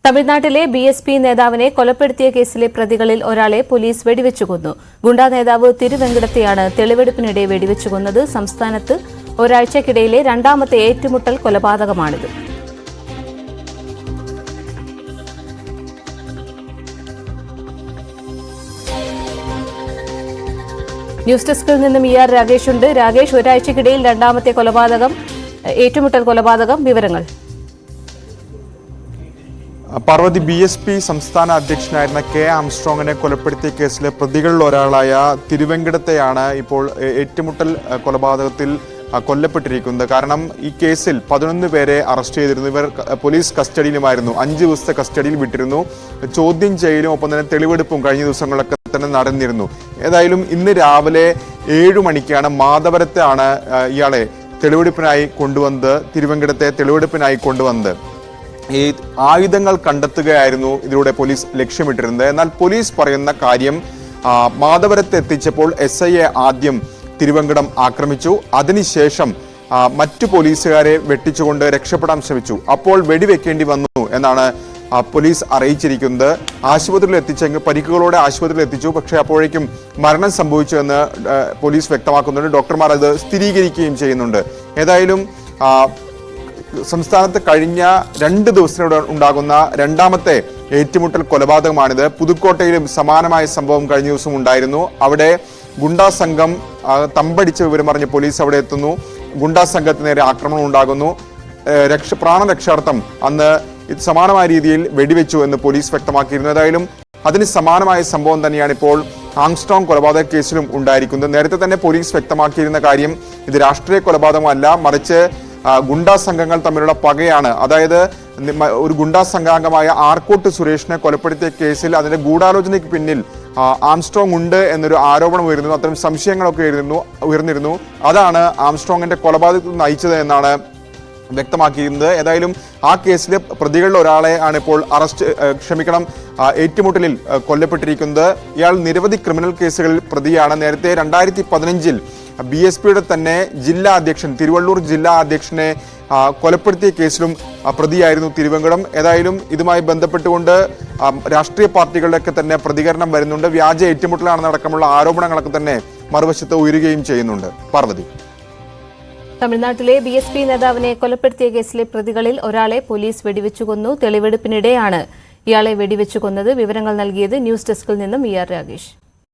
തമിഴ്നാട്ടിലെ ബിഎസ്പി നേതാവിനെ കൊലപ്പെടുത്തിയ കേസിലെ പ്രതികളിൽ ഒരാളെ പോലീസ് വെടിവെച്ചു കൊന്നു. ഗുണ്ടാ നേതാവ് തിരുവെങ്കടത്തെയാണ് തെളിവെടുപ്പിനിടെ വെടിവെച്ചു കൊന്നത്. സംസ്ഥാനത്ത് ഒരാഴ്ചക്കിടയിലെ രണ്ടാമത്തെ ഏറ്റുമുട്ടൽ കൊലപാതകമാണിത്. ന്യൂസ് ഡെസ്കിൽ നിന്നും ER രാഗേഷ് ഉണ്ട്. രാഗേഷ്, ഒരാഴ്ചക്കിടയിൽ രണ്ടാമത്തെ ഏറ്റുമുട്ടൽ കൊലപാതകം, വിവരങ്ങൾ. പാർവതി, BSP സംസ്ഥാന അധ്യക്ഷനായിരുന്ന K. ആംസ്ട്രോങ്ങിനെ കൊലപ്പെടുത്തിയ കേസിലെ പ്രതികളിൽ ഒരാളായ തിരുവെങ്കടത്തെയാണ് ഇപ്പോൾ ഏറ്റുമുട്ടൽ കൊലപാതകത്തിൽ കൊല്ലപ്പെട്ടിരിക്കുന്നത്. കാരണം ഈ കേസിൽ 11 പേരെ അറസ്റ്റ് ചെയ്തിരുന്നു. ഇവർ പോലീസ് കസ്റ്റഡിയിലുമായിരുന്നു. 5 ദിവസത്തെ കസ്റ്റഡിയിൽ വിട്ടിരുന്നു. ചോദ്യം ചെയ്യലും ഒപ്പം തന്നെ തെളിവെടുപ്പും കഴിഞ്ഞ ദിവസങ്ങളിലൊക്കെ തന്നെ നടന്നിരുന്നു. ഏതായാലും ഇന്ന് രാവിലെ 7 മണിക്കാണ് മാധവരത്താണ് ഇയാളെ തിരുവെങ്കടത്തെ തെളിവെടുപ്പിനായി കൊണ്ടുവന്നത്. ഈ ആയുധങ്ങൾ കണ്ടെത്തുകയായിരുന്നു ഇതിലൂടെ പോലീസ് ലക്ഷ്യമിട്ടിരുന്നത്. എന്നാൽ പോലീസ് പറയുന്ന കാര്യം, മാധവരത്ത് എത്തിച്ചപ്പോൾ SIയെ ആദ്യം തിരുവെങ്കടം ആക്രമിച്ചു. അതിനുശേഷം മറ്റു പോലീസുകാരെ വെട്ടിച്ചുകൊണ്ട് രക്ഷപ്പെടാൻ ശ്രമിച്ചു. അപ്പോൾ വെടിവെക്കേണ്ടി വന്നു എന്നാണ് പോലീസ് അറിയിച്ചിരിക്കുന്നത്. ആശുപത്രിയിൽ എത്തിച്ചെങ്കിൽ പരിക്കുകളോടെ ആശുപത്രിയിൽ എത്തിച്ചു. പക്ഷേ അപ്പോഴേക്കും മരണം സംഭവിച്ചു എന്ന് പോലീസ് വ്യക്തമാക്കുന്നുണ്ട്. ഡോക്ടർമാർ അത് സ്ഥിരീകരിക്കുകയും ചെയ്യുന്നുണ്ട്. ഏതായാലും സംസ്ഥാനത്ത് കഴിഞ്ഞ 2 ദിവസത്തിനോട് ഉണ്ടാകുന്ന രണ്ടാമത്തെ ഏറ്റുമുട്ടൽ കൊലപാതകമാണിത്. പുതുക്കോട്ടയിലും സമാനമായ സംഭവം കഴിഞ്ഞ ദിവസം ഉണ്ടായിരുന്നു. അവിടെ ഗുണ്ടാ സംഘം തമ്പടിച്ച വിവരം പറഞ്ഞ് പോലീസ് അവിടെ എത്തുന്നു. ഗുണ്ടാ സംഘത്തിന് നേരെ ആക്രമണം ഉണ്ടാകുന്നു. പ്രാണരക്ഷാർത്ഥം അന്ന് സമാനമായ രീതിയിൽ വെടിവെച്ചു എന്ന് പോലീസ് വ്യക്തമാക്കിയിരുന്നു. ഏതായാലും അതിന് സമാനമായ സംഭവം തന്നെയാണ് ഇപ്പോൾ ആംസ്ട്രോങ് കൊലപാതക കേസിലും ഉണ്ടായിരിക്കുന്നത്. നേരത്തെ തന്നെ പോലീസ് വ്യക്തമാക്കിയിരുന്ന കാര്യം, ഇത് രാഷ്ട്രീയ കൊലപാതകമല്ല, മറിച്ച് ഗുണ്ടാ സംഘങ്ങൾ തമ്മിലുള്ള പകയാണ്. അതായത് ഒരു ഗുണ്ടാ സംഘാംഗമായ ആർക്കോട്ട് സുരേഷിനെ കൊലപ്പെടുത്തിയ കേസിൽ അതിന്റെ ഗൂഢാലോചനയ്ക്ക് പിന്നിൽ ആംസ്ട്രോങ് ഉണ്ട് എന്നൊരു ആരോപണം ഉയർന്നിരുന്നു. അത്തരം സംശയങ്ങളൊക്കെ ഉയർന്നിരുന്നു. അതാണ് ആംസ്ട്രോങ്ങിന്റെ കൊലപാതകത്തിൽ നയിച്ചത് എന്നാണ് വ്യക്തമാക്കിയിരുന്നത്. ഏതായാലും ആ കേസിലെ പ്രതികളിൽ ഒരാളെ ആണ് ഇപ്പോൾ ഏറ്റുമുട്ടലിൽ കൊല്ലപ്പെട്ടിരിക്കുന്നത്. ഇയാൾ നിരവധി ക്രിമിനൽ കേസുകളിൽ പ്രതിയാണ്. നേരത്തെ 2015 BSPയുടെ തന്നെ ജില്ലാ അധ്യക്ഷൻ, തിരുവള്ളൂർ ജില്ലാ അധ്യക്ഷനെ കൊലപ്പെടുത്തിയ കേസിലും പ്രതിയായിരുന്നു തിരുവെങ്കടം. ഏതായാലും ഇതുമായി ബന്ധപ്പെട്ടുകൊണ്ട് രാഷ്ട്രീയ പാർട്ടികളുടെയൊക്കെ തന്നെ പ്രതികരണം വരുന്നുണ്ട്. വ്യാജ ഏറ്റുമുട്ടലാണെന്നടക്കമുള്ള ആരോപണങ്ങളൊക്കെ തന്നെ മറുവശത്ത് ഉയരുകയും ചെയ്യുന്നുണ്ട്. പാർവതി, തമിഴ്നാട്ടിലെ BSP നേതാവിനെ കൊലപ്പെടുത്തിയ കേസിലെ പ്രതികളിൽ ഒരാളെ പോലീസ് വെടിവെച്ചു കൊന്നു. തെളിവെടുപ്പിനിടെയാണ് ഇയാളെ വെടിവെച്ചു കൊന്നത്. വിവരങ്ങൾ നൽകിയത് ന്യൂസ് ഡെസ്കിൽ നിന്നും ER രാഗേഷ്.